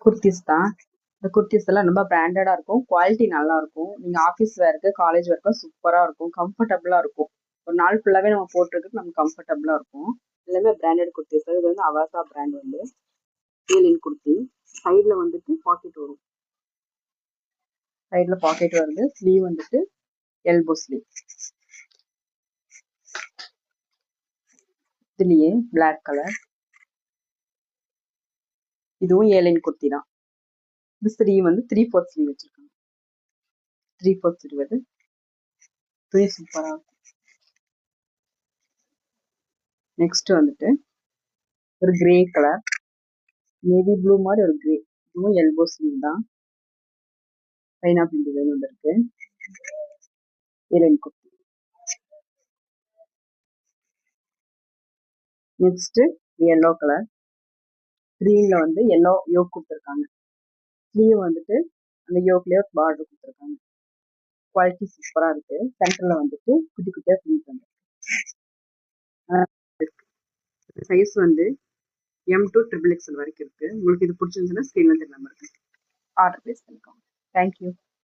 குர்த்திஸ் தான். இந்த குர்த்திஸ் எல்லாம் ரொம்ப பிராண்டடா இருக்கும். குவாலிட்டி நல்லா இருக்கும். நீங்க ஆஃபீஸ் வேர்க்கு, காலேஜ் வேர்க்கு சூப்பரா இருக்கும். கம்ஃபர்டபுளா இருக்கும். ஒரு நாள் ஃபுல்லாவே நம்ம போட்டுறதுக்கு நமக்கு கம்ஃபர்டபுளா இருக்கும். எல்லாமே பிராண்டட் குர்த்திஸ். இது வந்து அவாசா பிராண்ட் வந்து ஏலியன் குர்த்தி. சைடுல வந்துட்டு பாக்கெட் வரும். சைடுல பாக்கெட் வருது. ஸ்லீவ் வந்துட்டு எல்போ ஸ்லீவ். இதுலயே பிளாக் கலர். இதுவும் ஏலியன் குர்த்தி தான். இது ஸ்லீவ் வந்து 3/4 ஸ்லீவ் வச்சிருக்காங்க. 3/4 ஸ்லீவ் வந்து துணி சூப்பரா இருக்கும். நெக்ஸ்ட் வந்துட்டு ஒரு கிரே கலர், நேவி ப்ளூ மாதிரி ஒரு கிரே. இதுவும் எல்போ ஸ்லீவ் தான். பைனாப்பிள் டிசைன் வந்திருக்கு. A line kurti. Next yellow colour, கிரீன்ல வந்து எல்லோ யோக் கொடுத்துருக்காங்க. ஸ்லீவ் வந்துட்டு அந்த யோக்லயே ஒரு பார்டர் கொடுத்துருக்காங்க. குவாலிட்டி சூப்பரா இருக்கு. சென்டர்ல வந்துட்டு குட்டி குட்டியா ஸ்லீவ் வந்து சைஸ் வந்து M to XXXL வரைக்கும் இருக்கு. உங்களுக்கு இது பிடிச்சிருந்துச்சுன்னா ஸ்கிரீன்ல தெரியல நம்பருக்கு ஆர்டர் பிளேஸ் பண்ணிக்கோங்க. தேங்க்யூ.